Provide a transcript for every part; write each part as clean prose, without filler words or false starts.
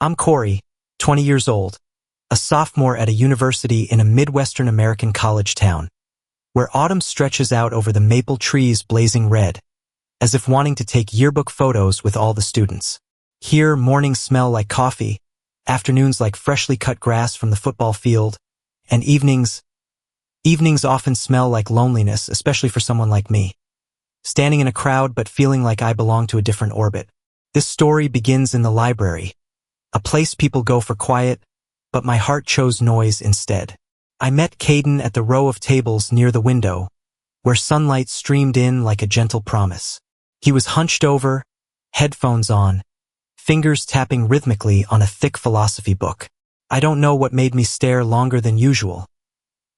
I'm Corey, 20 years old, a sophomore at a university in a Midwestern American college town, where autumn stretches out over the maple trees blazing red, as if wanting to take yearbook photos with all the students. Here, mornings smell like coffee, afternoons like freshly cut grass from the football field, and evenings often smell like loneliness, especially for someone like me, standing in a crowd but feeling like I belong to a different orbit. This story begins in the library, a place people go for quiet, but my heart chose noise instead. I met Caden at the row of tables near the window, where sunlight streamed in like a gentle promise. He was hunched over, headphones on, fingers tapping rhythmically on a thick philosophy book. I don't know what made me stare longer than usual.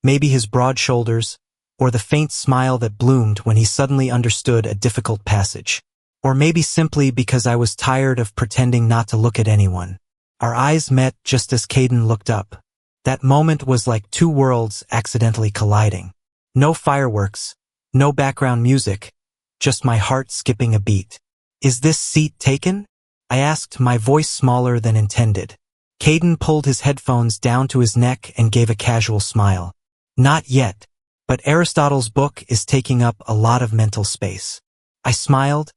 Maybe his broad shoulders, or the faint smile that bloomed when he suddenly understood a difficult passage. Or maybe simply because I was tired of pretending not to look at anyone. Our eyes met just as Caden looked up. That moment was like two worlds accidentally colliding. No fireworks, no background music, just my heart skipping a beat. "Is this seat taken?" I asked, my voice smaller than intended. Caden pulled his headphones down to his neck and gave a casual smile. "Not yet, but Aristotle's book is taking up a lot of mental space." I smiled,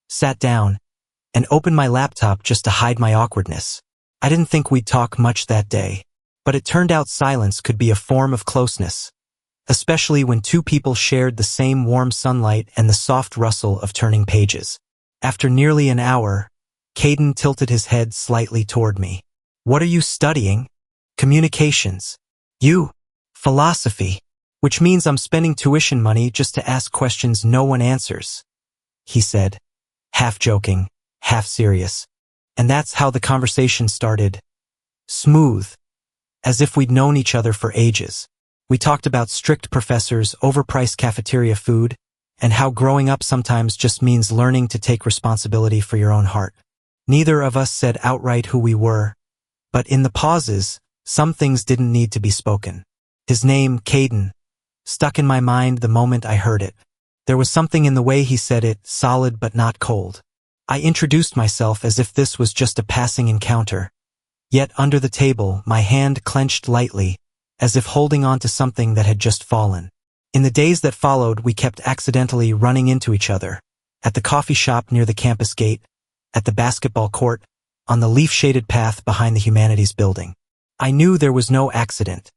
sat down, and opened my laptop just to hide my awkwardness. I didn't think we'd talk much that day, but it turned out silence could be a form of closeness, especially when two people shared the same warm sunlight and the soft rustle of turning pages. After nearly an hour, Caden tilted his head slightly toward me. "What are you studying?" "Communications." "You?" "Philosophy." "Which means I'm spending tuition money just to ask questions no one answers," he said, half joking, half serious. And that's how the conversation started. Smooth, as if we'd known each other for ages. We talked about strict professors, overpriced cafeteria food, and how growing up sometimes just means learning to take responsibility for your own heart. Neither of us said outright who we were, but in the pauses, some things didn't need to be spoken. His name, Caden, stuck in my mind the moment I heard it. There was something in the way he said it, solid but not cold. I introduced myself as if this was just a passing encounter. Yet under the table, my hand clenched lightly, as if holding on to something that had just fallen. In the days that followed, we kept accidentally running into each other. At the coffee shop near the campus gate, at the basketball court, on the leaf-shaded path behind the humanities building. I knew there was no accident.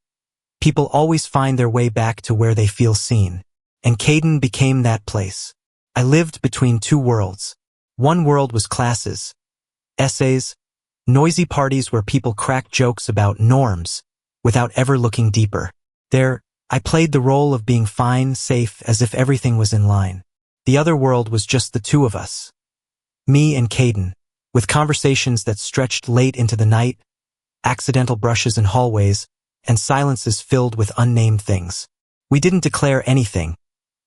People always find their way back to where they feel seen. And Caden became that place. I lived between two worlds. One world was classes, essays, noisy parties where people cracked jokes about norms without ever looking deeper. There, I played the role of being fine, safe, as if everything was in line. The other world was just the two of us. Me and Caden, with conversations that stretched late into the night, accidental brushes in hallways, and silences filled with unnamed things. We didn't declare anything,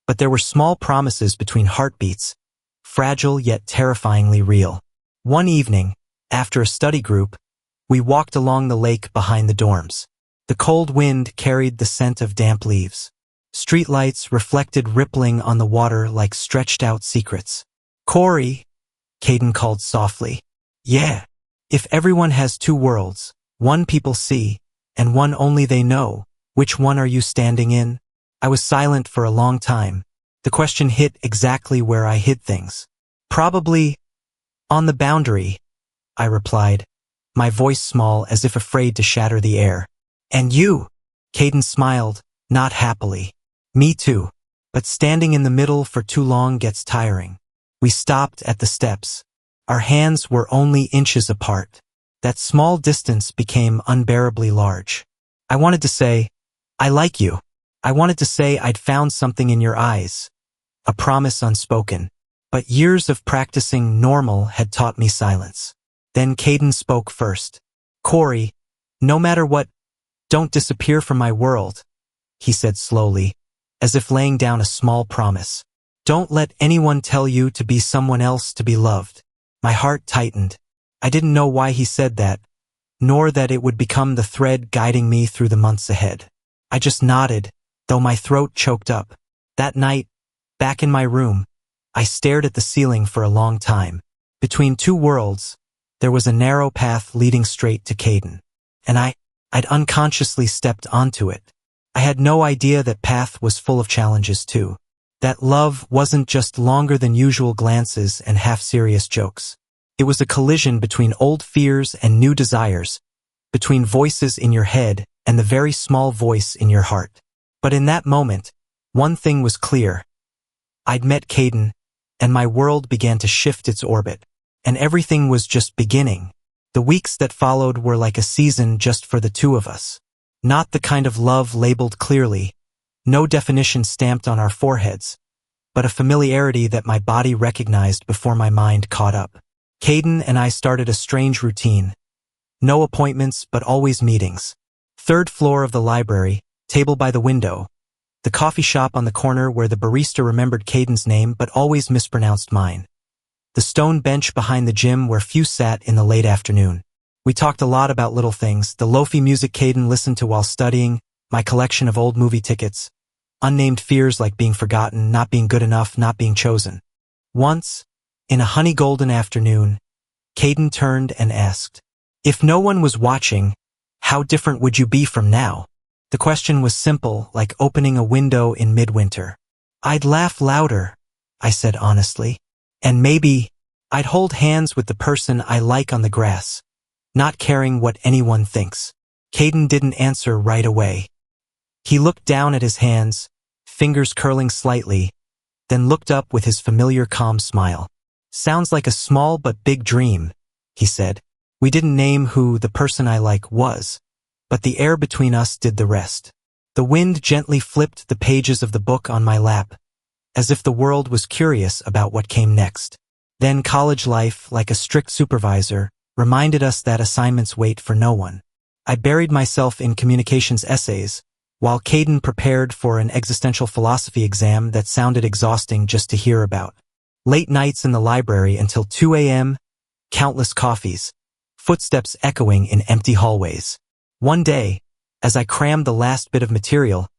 but there were small promises between heartbeats, fragile yet terrifyingly real. One evening, after a study group, we walked along the lake behind the dorms. The cold wind carried the scent of damp leaves. Streetlights reflected rippling on the water like stretched-out secrets. "Corey," Caden called softly. "Yeah. If everyone has two worlds, one people see, and one only they know, which one are you standing in?" I was silent for a long time. The question hit exactly where I hid things. "Probably on the boundary," I replied, my voice small as if afraid to shatter the air. "And you?" Caden smiled, not happily. "Me too. But standing in the middle for too long gets tiring." We stopped at the steps. Our hands were only inches apart. That small distance became unbearably large. I wanted to say, "I like you." I wanted to say I'd found something in your eyes, a promise unspoken. But years of practicing normal had taught me silence. Then Caden spoke first. "Corey, no matter what, don't disappear from my world," he said slowly, as if laying down a small promise. "Don't let anyone tell you to be someone else to be loved." My heart tightened. I didn't know why he said that, nor that it would become the thread guiding me through the months ahead. I just nodded, though my throat choked up. That night, back in my room, I stared at the ceiling for a long time. Between two worlds, There was a narrow path leading straight to Caden. And I'd unconsciously stepped onto it. I had no idea that path was full of challenges too. That love wasn't just longer than usual glances and half-serious jokes. It was a collision between old fears and new desires, between voices in your head and the very small voice in your heart. But in that moment, one thing was clear. I'd met Caden, and my world began to shift its orbit, and everything was just beginning. The weeks that followed were like a season just for the two of us. Not the kind of love labeled clearly, no definition stamped on our foreheads, but a familiarity that my body recognized before my mind caught up. Caden and I started a strange routine. No appointments, but always meetings. Third floor of the library, table by the window. The coffee shop on the corner where the barista remembered Caden's name but always mispronounced mine. The stone bench behind the gym where few sat in the late afternoon. We talked a lot about little things, the lofi music Caden listened to while studying, my collection of old movie tickets, unnamed fears like being forgotten, not being good enough, not being chosen. Once, in a honey-golden afternoon, Caden turned and asked, "If no one was watching, how different would you be from now?" The question was simple, like opening a window in midwinter. "I'd laugh louder," I said honestly. "And maybe I'd hold hands with the person I like on the grass, not caring what anyone thinks." Caden didn't answer right away. He looked down at his hands, fingers curling slightly, then looked up with his familiar calm smile. "Sounds like a small but big dream," he said. We didn't name who the person I like was, but the air between us did the rest. The wind gently flipped the pages of the book on my lap, as if the world was curious about what came next. Then college life, like a strict supervisor, reminded us that assignments wait for no one. I buried myself in communications essays, while Caden prepared for an existential philosophy exam that sounded exhausting just to hear about. Late nights in the library until 2 a.m., countless coffees, footsteps echoing in empty hallways. One day, as I crammed the last bit of material,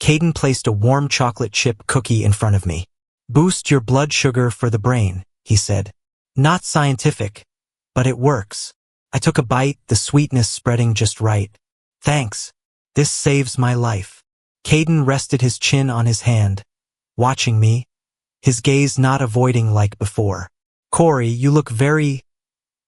Caden placed a warm chocolate chip cookie in front of me. "Boost your blood sugar for the brain," he said. "Not scientific, but it works." I took a bite, the sweetness spreading just right. "Thanks. This saves my life." Caden rested his chin on his hand, watching me, his gaze not avoiding like before. "Corey, you look very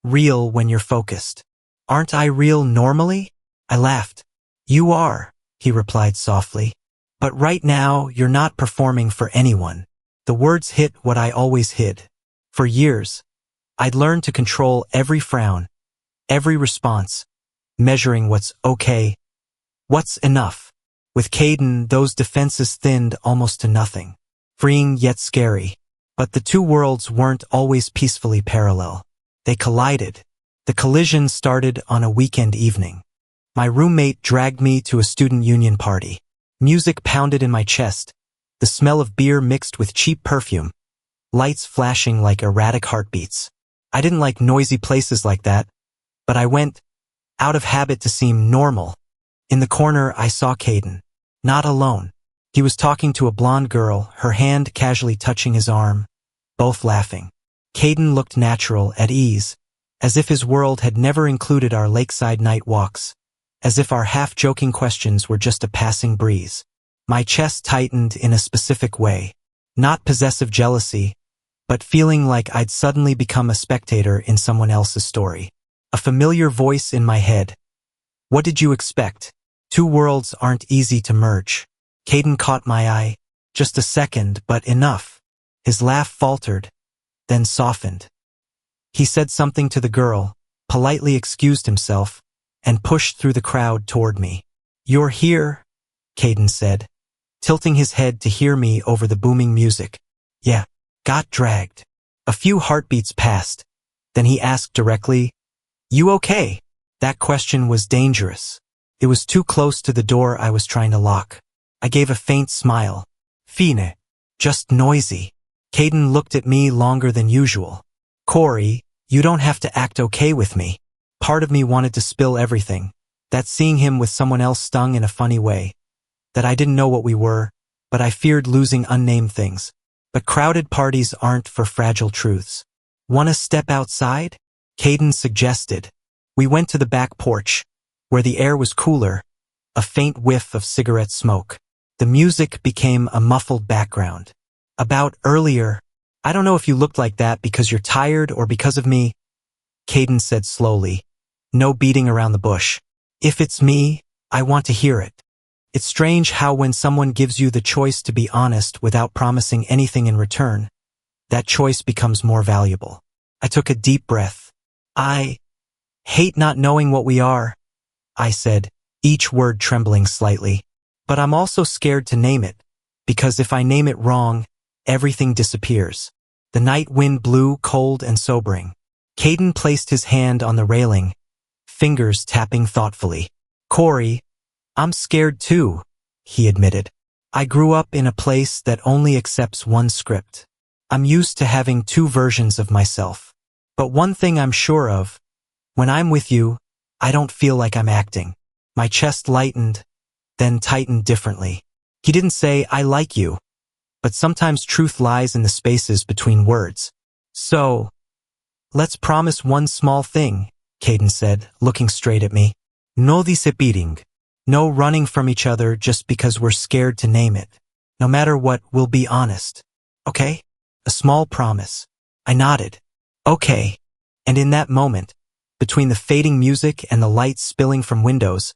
real when you're focused." "Aren't I real normally?" I laughed. "You are," he replied softly. "But right now, you're not performing for anyone." The words hit what I always hid. For years, I'd learned to control every frown, every response, measuring what's okay, what's enough. With Caden, those defenses thinned almost to nothing. Freeing yet scary. But the two worlds weren't always peacefully parallel. They collided. The collision started on a weekend evening. My roommate dragged me to a student union party. Music pounded in my chest, the smell of beer mixed with cheap perfume, lights flashing like erratic heartbeats. I didn't like noisy places like that, but I went, out of habit to seem normal. In the corner, I saw Caden. Not alone. He was talking to a blonde girl, her hand casually touching his arm, both laughing. Caden looked natural, at ease, as if his world had never included our lakeside night walks, as if our half-joking questions were just a passing breeze. My chest tightened in a specific way, not possessive jealousy, but feeling like I'd suddenly become a spectator in someone else's story. A familiar voice in my head. "What did you expect? Two worlds aren't easy to merge." Caden caught my eye. Just a second, but enough. His laugh faltered, then softened. He said something to the girl, politely excused himself, and pushed through the crowd toward me. "You're here," Caden said, tilting his head to hear me over the booming music. "Yeah, got dragged." A few heartbeats passed. Then he asked directly, "You okay?" That question was dangerous. It was too close to the door I was trying to lock. I gave a faint smile. "Fine. Just noisy." Caden looked at me longer than usual. "Corey, you don't have to act okay with me." Part of me wanted to spill everything, that seeing him with someone else stung in a funny way, that I didn't know what we were, but I feared losing unnamed things. But crowded parties aren't for fragile truths. "Wanna step outside?" Caden suggested. We went to the back porch, where the air was cooler, a faint whiff of cigarette smoke. The music became a muffled background. About earlier, I don't know if you looked like that because you're tired or because of me, Caden said slowly. No beating around the bush. If it's me, I want to hear it. It's strange how when someone gives you the choice to be honest without promising anything in return, that choice becomes more valuable. I took a deep breath. I hate not knowing what we are, I said, each word trembling slightly. But I'm also scared to name it, because if I name it wrong, everything disappears. The night wind blew cold and sobering. Caden placed his hand on the railing, fingers tapping thoughtfully. Corey, I'm scared too, he admitted. I grew up in a place that only accepts one script. I'm used to having two versions of myself. But one thing I'm sure of, when I'm with you, I don't feel like I'm acting. My chest lightened, then tightened differently. He didn't say, I like you. But sometimes truth lies in the spaces between words. So, let's promise one small thing, Caden said, looking straight at me. No disappearing. No running from each other just because we're scared to name it. No matter what, we'll be honest. Okay? A small promise. I nodded. Okay. And in that moment, between the fading music and the lights spilling from windows,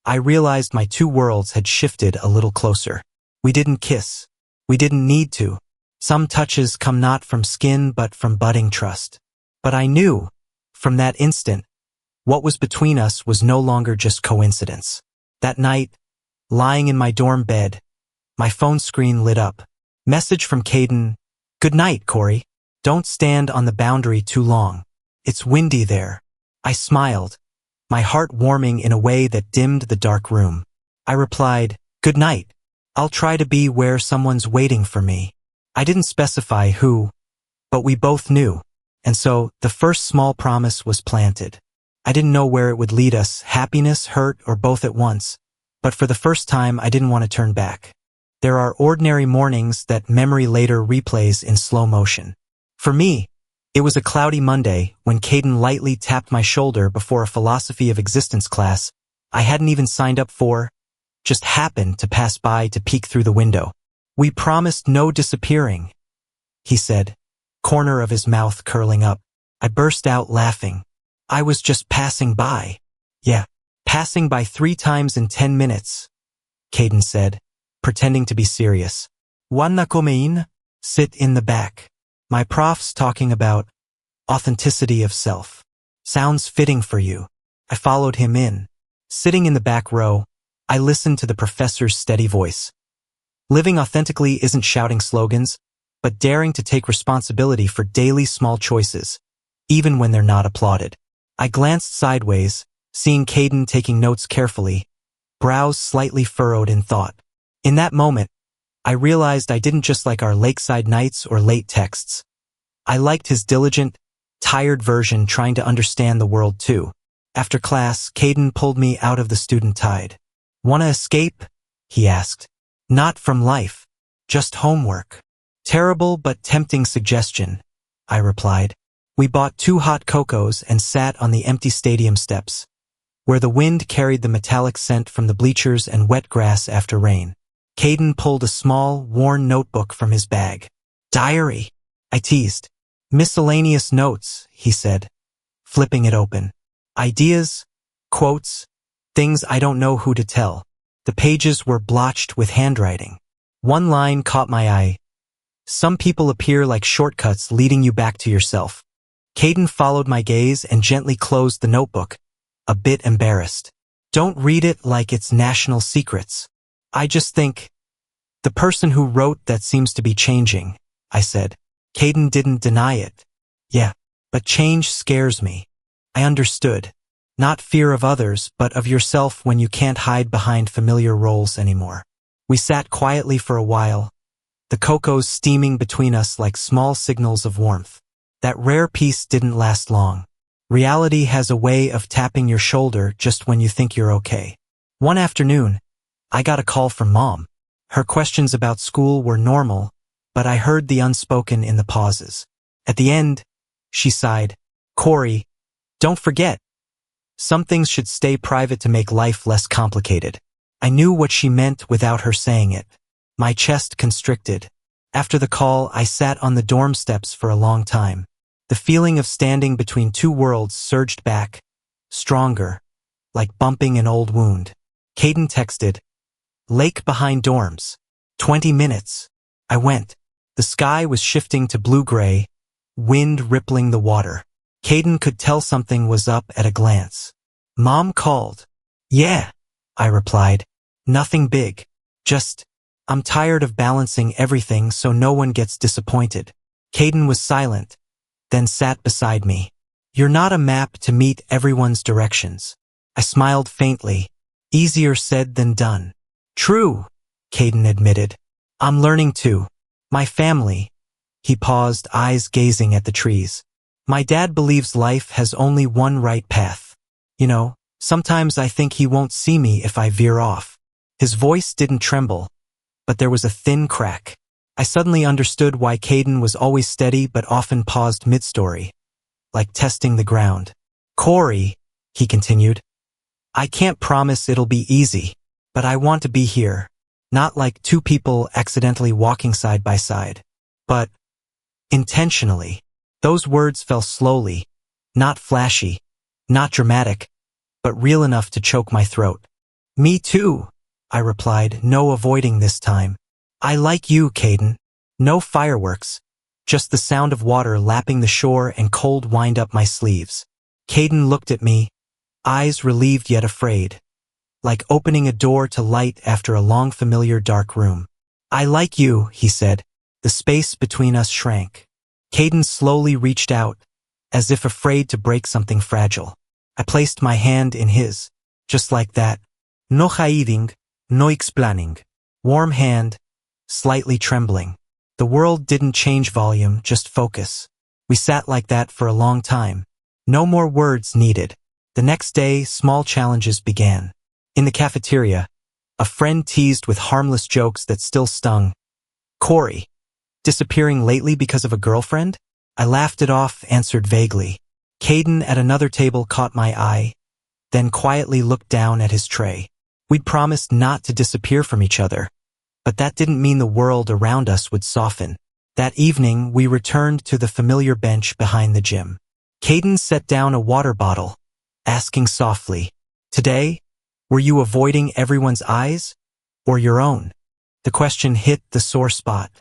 I realized my two worlds had shifted a little closer. We didn't kiss. We didn't need to. Some touches come not from skin but from budding trust. But I knew, from that instant, what was between us was no longer just coincidence. That night, lying in my dorm bed, my phone screen lit up. Message from Caden. Good night, Corey. Don't stand on the boundary too long. It's windy there. I smiled, my heart warming in a way that dimmed the dark room. I replied, good night. I'll try to be where someone's waiting for me. I didn't specify who, but we both knew. And so, the first small promise was planted. I didn't know where it would lead us, happiness, hurt, or both at once. But for the first time, I didn't want to turn back. There are ordinary mornings that memory later replays in slow motion. For me, it was a cloudy Monday when Caden lightly tapped my shoulder before a philosophy of existence class I hadn't even signed up for, just happened to pass by to peek through the window. We promised no disappearing, he said, corner of his mouth curling up. I burst out laughing. I was just passing by. Yeah, passing by 3 times in 10 minutes, Caden said, pretending to be serious. Wanna come in? Sit in the back. My prof's talking about authenticity of self. Sounds fitting for you. I followed him in. Sitting in the back row, I listened to the professor's steady voice. Living authentically isn't shouting slogans, but daring to take responsibility for daily small choices, even when they're not applauded. I glanced sideways, seeing Caden taking notes carefully, brows slightly furrowed in thought. In that moment, I realized I didn't just like our lakeside nights or late texts. I liked his diligent, tired version trying to understand the world too. After class, Caden pulled me out of the student tide. Wanna escape? He asked. Not from life, just homework. Terrible but tempting suggestion, I replied. We bought 2 hot cocos and sat on the empty stadium steps, where the wind carried the metallic scent from the bleachers and wet grass after rain. Caden pulled a small, worn notebook from his bag. Diary, I teased. Miscellaneous notes, he said, flipping it open. Ideas, quotes, things I don't know who to tell. The pages were blotched with handwriting. One line caught my eye. Some people appear like shortcuts leading you back to yourself. Caden followed my gaze and gently closed the notebook, a bit embarrassed. Don't read it like it's national secrets. I just think, the person who wrote that seems to be changing, I said. Caden didn't deny it. Yeah, but change scares me. I understood. Not fear of others, but of yourself when you can't hide behind familiar roles anymore. We sat quietly for a while, the cocos steaming between us like small signals of warmth. That rare peace didn't last long. Reality has a way of tapping your shoulder just when you think you're okay. One afternoon, I got a call from Mom. Her questions about school were normal, but I heard the unspoken in the pauses. At the end, she sighed, Corey, Don't forget, some things should stay private to make life less complicated. I knew what she meant without her saying it. My chest constricted. After the call, I sat on the dorm steps for a long time. The feeling of standing between two worlds surged back, stronger, like bumping an old wound. Caden texted, "Lake behind dorms. 20 minutes. I went. The sky was shifting to blue-gray, wind rippling the water. Caden could tell something was up at a glance. Mom called. "Yeah," I replied. "Nothing big. Just, I'm tired of balancing everything so no one gets disappointed." Caden was silent, then sat beside me. "You're not a map to meet everyone's directions." I smiled faintly. Easier said than done. "True," Caden admitted. "I'm learning too. My family." He paused, eyes gazing at the trees. "My dad believes life has only one right path. You know, sometimes I think he won't see me if I veer off." His voice didn't tremble, but there was a thin crack. I suddenly understood why Caden was always steady but often paused mid-story, like testing the ground. "Corey," he continued, "I can't promise it'll be easy, but I want to be here. Not like two people accidentally walking side by side, but intentionally." Those words fell slowly, not flashy, not dramatic, but real enough to choke my throat. "Me too," I replied, no avoiding this time. "I like you, Caden." No fireworks, just the sound of water lapping the shore and cold wind up my sleeves. Caden looked at me, eyes relieved yet afraid, like opening a door to light after a long familiar dark room. "I like you," he said. The space between us shrank. Caden slowly reached out, as if afraid to break something fragile. I placed my hand in his, just like that. No hiding, no explaining. Warm hand, slightly trembling. The world didn't change volume, just focus. We sat like that for a long time. No more words needed. The next day, small challenges began. In the cafeteria, a friend teased with harmless jokes that still stung. "Corey, disappearing lately because of a girlfriend?" I laughed it off, answered vaguely. Caden at another table caught my eye, then quietly looked down at his tray. We'd promised not to disappear from each other, but that didn't mean the world around us would soften. That evening, we returned to the familiar bench behind the gym. Caden set down a water bottle, asking softly, "Today, were you avoiding everyone's eyes, or your own?" The question hit the sore spot.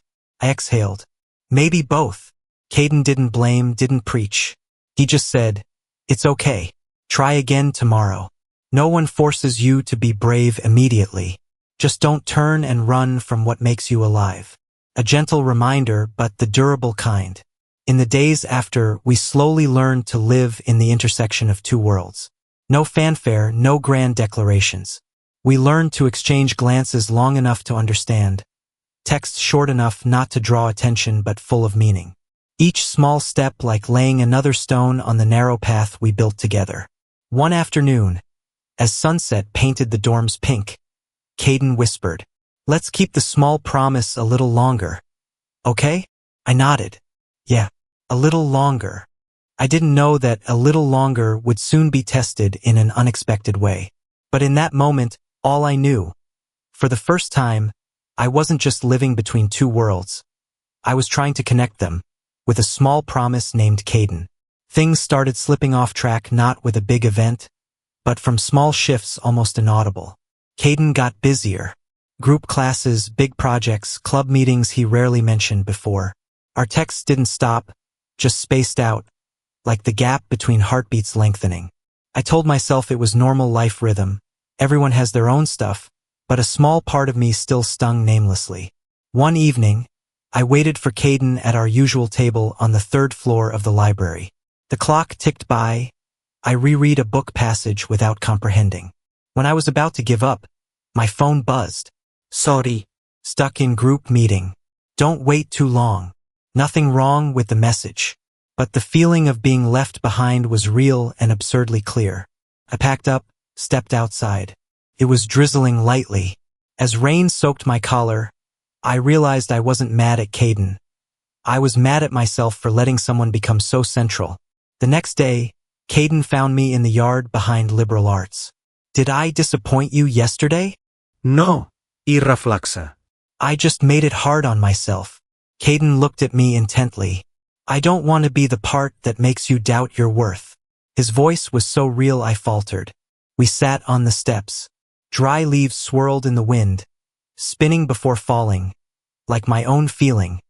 I exhaled. "Maybe both." Caden didn't blame, didn't preach. He just said, "It's okay. Try again tomorrow. No one forces you to be brave immediately. Just don't turn and run from what makes you alive." A gentle reminder, but the durable kind. In the days after, we slowly learned to live in the intersection of two worlds. No fanfare, no grand declarations. We learned to exchange glances long enough to understand, texts short enough not to draw attention but full of meaning. Each small step like laying another stone on the narrow path we built together. One afternoon, as sunset painted the dorms pink, Caden whispered, "Let's keep the small promise a little longer. Okay?" I nodded. "Yeah, a little longer." I didn't know that a little longer would soon be tested in an unexpected way. But in that moment, all I knew, for the first time, I wasn't just living between two worlds. I was trying to connect them, with a small promise named Caden. Things started slipping off track, not with a big event, but from small shifts almost inaudible. Caden got busier. Group classes, big projects, club meetings he rarely mentioned before. Our texts didn't stop, just spaced out, like the gap between heartbeats lengthening. I told myself it was normal life rhythm. Everyone has their own stuff, but a small part of me still stung namelessly. One evening, I waited for Caden at our usual table on the third floor of the library. The clock ticked by. I reread a book passage without comprehending. When I was about to give up, my phone buzzed. "Sorry, stuck in group meeting. Don't wait too long." Nothing wrong with the message, but the feeling of being left behind was real and absurdly clear. I packed up, stepped outside. It was drizzling lightly. As rain soaked my collar, I realized I wasn't mad at Caden. I was mad at myself for letting someone become so central. The next day, Caden found me in the yard behind liberal arts. Did I disappoint you yesterday? No, i reflexa. I just made it hard on myself. Caden looked at me intently. I don't want to be the part that makes you doubt your worth. His voice was so real I faltered. We sat on the steps. Dry leaves swirled in the wind, spinning before falling, like my own feeling,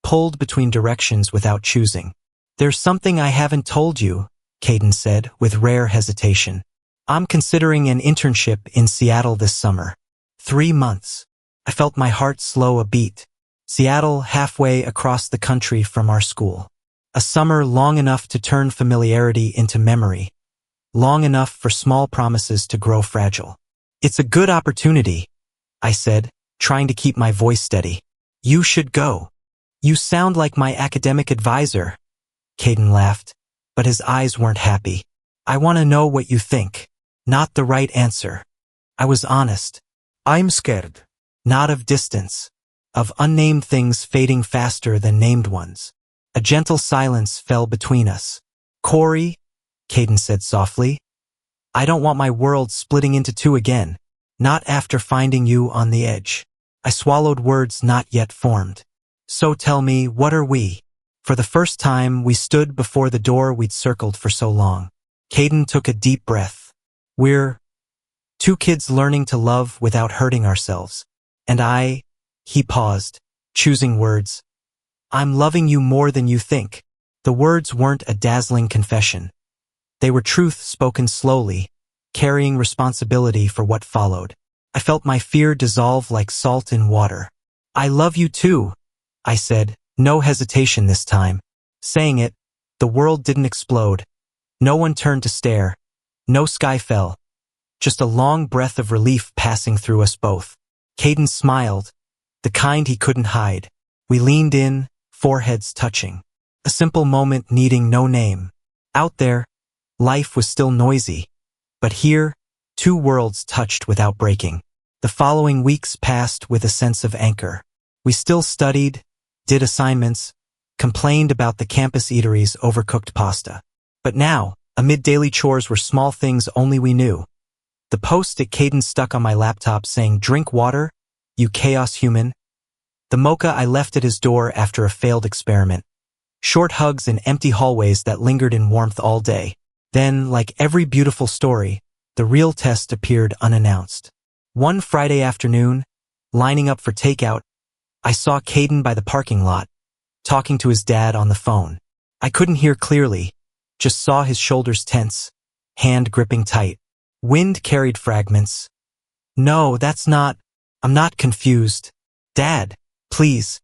pulled between directions without choosing. There's something I haven't told you, Caden said with rare hesitation. I'm considering an internship in Seattle this summer. 3 months. I felt my heart slow a beat. Seattle, halfway across the country from our school. A summer long enough to turn familiarity into memory. Long enough for small promises to grow fragile. It's a good opportunity, I said, trying to keep my voice steady. You should go. You sound like my academic advisor. Caden laughed, but his eyes weren't happy. I want to know what you think. Not the right answer. I was honest. I'm scared. Not of distance. Of unnamed things fading faster than named ones. A gentle silence fell between us. Corey, Caden said softly, I don't want my world splitting into two again. Not after finding you on the edge. I swallowed words not yet formed. So tell me, what are we? For the first time, we stood before the door we'd circled for so long. Caden took a deep breath. We're 2 kids learning to love without hurting ourselves. And he paused, choosing words. I'm loving you more than you think. The words weren't a dazzling confession. They were truth spoken slowly, carrying responsibility for what followed. I felt my fear dissolve like salt in water. I love you too, I said, no hesitation this time. Saying it, the world didn't explode. No one turned to stare. No sky fell. Just a long breath of relief passing through us both. Caden smiled, the kind he couldn't hide. We leaned in, foreheads touching. A simple moment needing no name. Out there, life was still noisy. But here, 2 worlds touched without breaking. The following weeks passed with a sense of anchor. We still studied, did assignments, complained about the campus eatery's overcooked pasta. But now, amid daily chores were small things only we knew. The post-it Caden stuck on my laptop saying, drink water, you chaos human. The mocha I left at his door after a failed experiment. Short hugs in empty hallways that lingered in warmth all day. Then, like every beautiful story, the real test appeared unannounced. One Friday afternoon, lining up for takeout, I saw Caden by the parking lot, talking to his dad on the phone. I couldn't hear clearly, just saw his shoulders tense, hand gripping tight. Wind carried fragments. No, I'm not confused. Dad, please.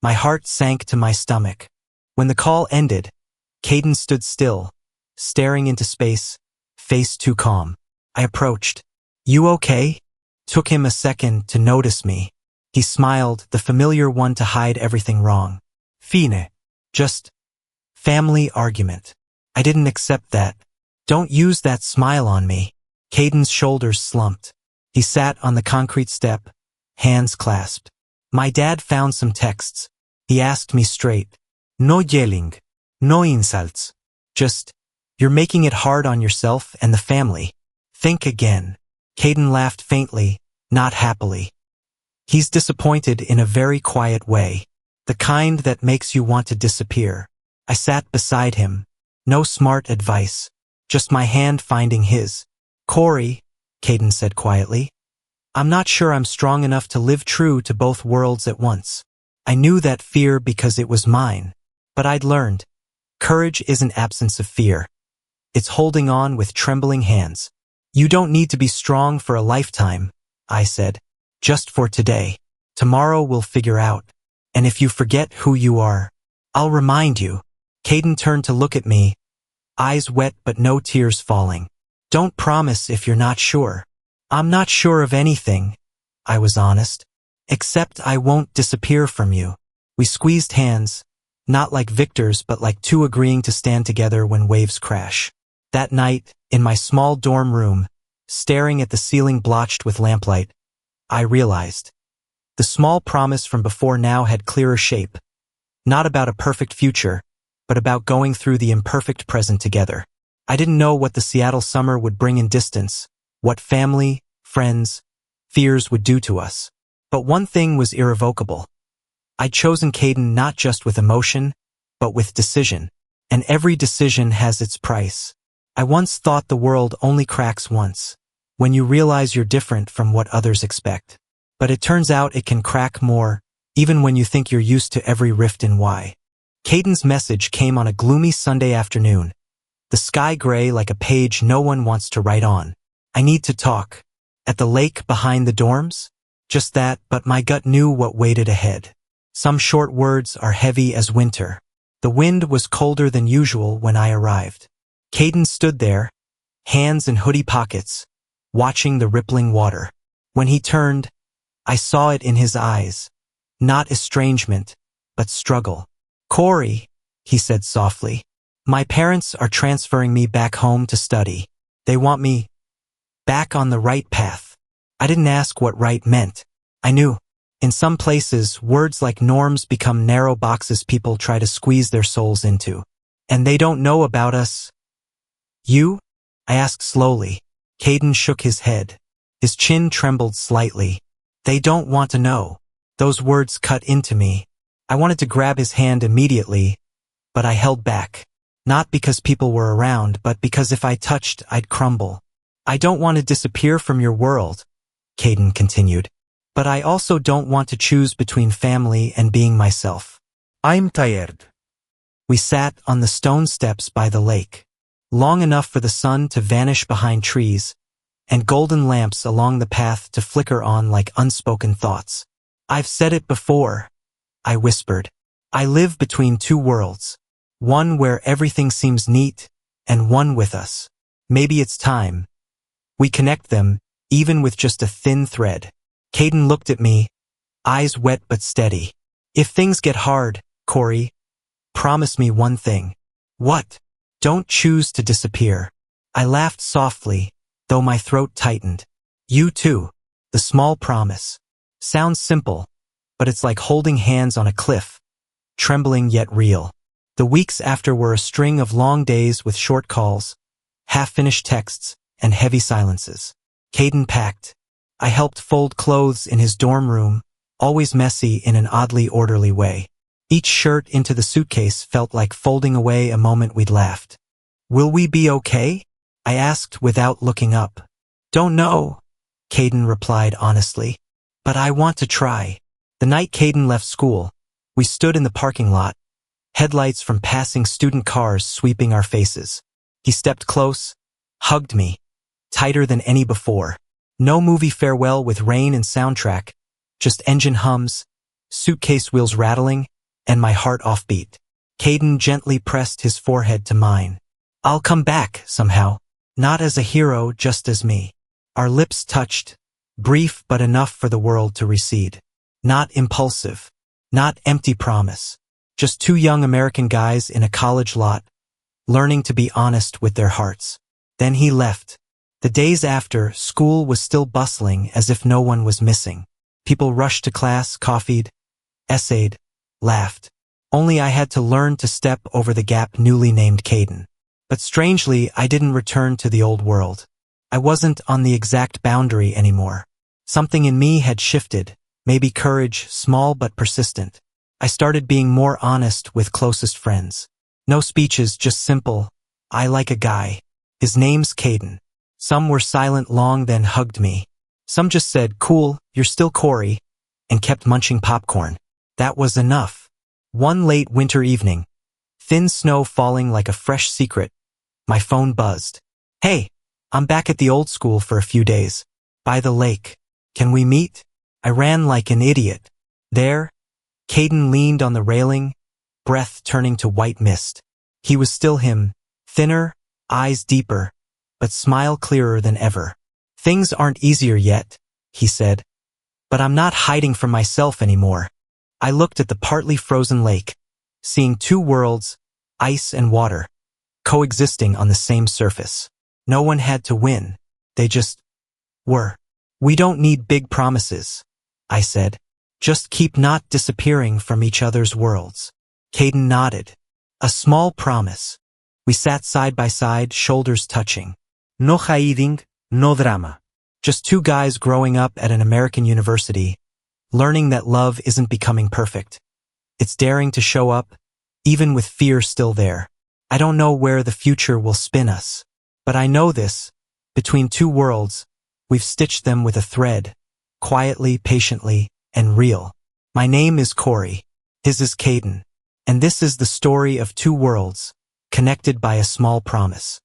My heart sank to my stomach. When the call ended, Caden stood still, staring into space, face too calm. I approached. You okay? Took him a second to notice me. He smiled, the familiar one to hide everything wrong. Fine. Just family argument. I didn't accept that. Don't use that smile on me. Caden's shoulders slumped. He sat on the concrete step, hands clasped. My dad found some texts. He asked me straight. No yelling. No insults. Just, you're making it hard on yourself and the family. Think again. Caden laughed faintly, not happily. He's disappointed in a very quiet way. The kind that makes you want to disappear. I sat beside him. No smart advice. Just my hand finding his. Corey, Caden said quietly. I'm not sure I'm strong enough to live true to both worlds at once. I knew that fear because it was mine. But I'd learned. Courage isn't absence of fear. It's holding on with trembling hands. You don't need to be strong for a lifetime, I said. Just for today. Tomorrow we'll figure out. And if you forget who you are, I'll remind you. Caden turned to look at me, eyes wet but no tears falling. Don't promise if you're not sure. I'm not sure of anything, I was honest. Except I won't disappear from you. We squeezed hands, not like victors but like 2 agreeing to stand together when waves crash. That night, in my small dorm room, staring at the ceiling blotched with lamplight, I realized. The small promise from before now had clearer shape. Not about a perfect future, but about going through the imperfect present together. I didn't know what the Seattle summer would bring in distance, what family, friends, fears would do to us. But one thing was irrevocable. I'd chosen Caden not just with emotion, but with decision. And every decision has its price. I once thought the world only cracks once, when you realize you're different from what others expect. But it turns out it can crack more, even when you think you're used to every rift in why. Caden's message came on a gloomy Sunday afternoon, the sky gray like a page no one wants to write on. I need to talk. At the lake behind the dorms? Just that, but my gut knew what waited ahead. Some short words are heavy as winter. The wind was colder than usual when I arrived. Caden stood there, hands in hoodie pockets, watching the rippling water. When he turned, I saw it in his eyes. Not estrangement, but struggle. "Corey," he said softly, "my parents are transferring me back home to study. They want me back on the right path." I didn't ask what right meant. I knew. In some places, words like norms become narrow boxes people try to squeeze their souls into. And they don't know about us. "You?" I asked slowly. Caden shook his head. His chin trembled slightly. "They don't want to know." Those words cut into me. I wanted to grab his hand immediately, but I held back. Not because people were around, but because if I touched, I'd crumble. "I don't want to disappear from your world," Caden continued. "But I also don't want to choose between family and being myself." I'm tired. We sat on the stone steps by the lake, long enough for the sun to vanish behind trees, and golden lamps along the path to flicker on like unspoken thoughts. "I've said it before," I whispered. "I live between two worlds, one where everything seems neat, and one with us. Maybe it's time we connect them, even with just a thin thread." Caden looked at me, eyes wet but steady. "If things get hard, Corey, promise me one thing." "What?" "Don't choose to disappear." I laughed softly, though my throat tightened. "You too." The small promise. Sounds simple, but it's like holding hands on a cliff, trembling yet real. The weeks after were a string of long days with short calls, half-finished texts, and heavy silences. Caden packed. I helped fold clothes in his dorm room, always messy in an oddly orderly way. Each shirt into the suitcase felt like folding away a moment we'd laughed. "Will we be okay?" I asked without looking up. "Don't know," Caden replied honestly. "But I want to try." The night Caden left school, we stood in the parking lot, headlights from passing student cars sweeping our faces. He stepped close, hugged me, tighter than any before. No movie farewell with rain and soundtrack, just engine hums, suitcase wheels rattling, and my heart offbeat. Caden gently pressed his forehead to mine. "I'll come back, somehow. Not as a hero, just as me." Our lips touched, brief but enough for the world to recede. Not impulsive, not empty promise. Just two young American guys in a college lot, learning to be honest with their hearts. Then he left. The days after, school was still bustling as if no one was missing. People rushed to class, coffeed, essayed, laughed. Only I had to learn to step over the gap newly named Caden. But strangely, I didn't return to the old world. I wasn't on the exact boundary anymore. Something in me had shifted, maybe courage, small but persistent. I started being more honest with closest friends. No speeches, just simple, "I like a guy. His name's Caden." Some were silent long, then hugged me. Some just said, "Cool, you're still Corey," and kept munching popcorn. That was enough. One late winter evening, thin snow falling like a fresh secret, my phone buzzed. "Hey, I'm back at the old school for a few days. By the lake. Can we meet?" I ran like an idiot. There, Caden leaned on the railing, breath turning to white mist. He was still him, thinner, eyes deeper, but smile clearer than ever. "Things aren't easier yet," he said, "but I'm not hiding from myself anymore." I looked at the partly frozen lake, seeing two worlds, ice and water, coexisting on the same surface. No one had to win. They just were. "We don't need big promises," I said. "Just keep not disappearing from each other's worlds." Caden nodded. "A small promise. We sat side by side, shoulders touching. No hiding, no drama. Just two guys growing up at an American university, learning that love isn't becoming perfect. It's daring to show up, even with fear still there. I don't know where the future will spin us, but I know this. Between two worlds, we've stitched them with a thread, quietly, patiently, and real. My name is Corey. His is Caden. And this is the story of two worlds, connected by a small promise.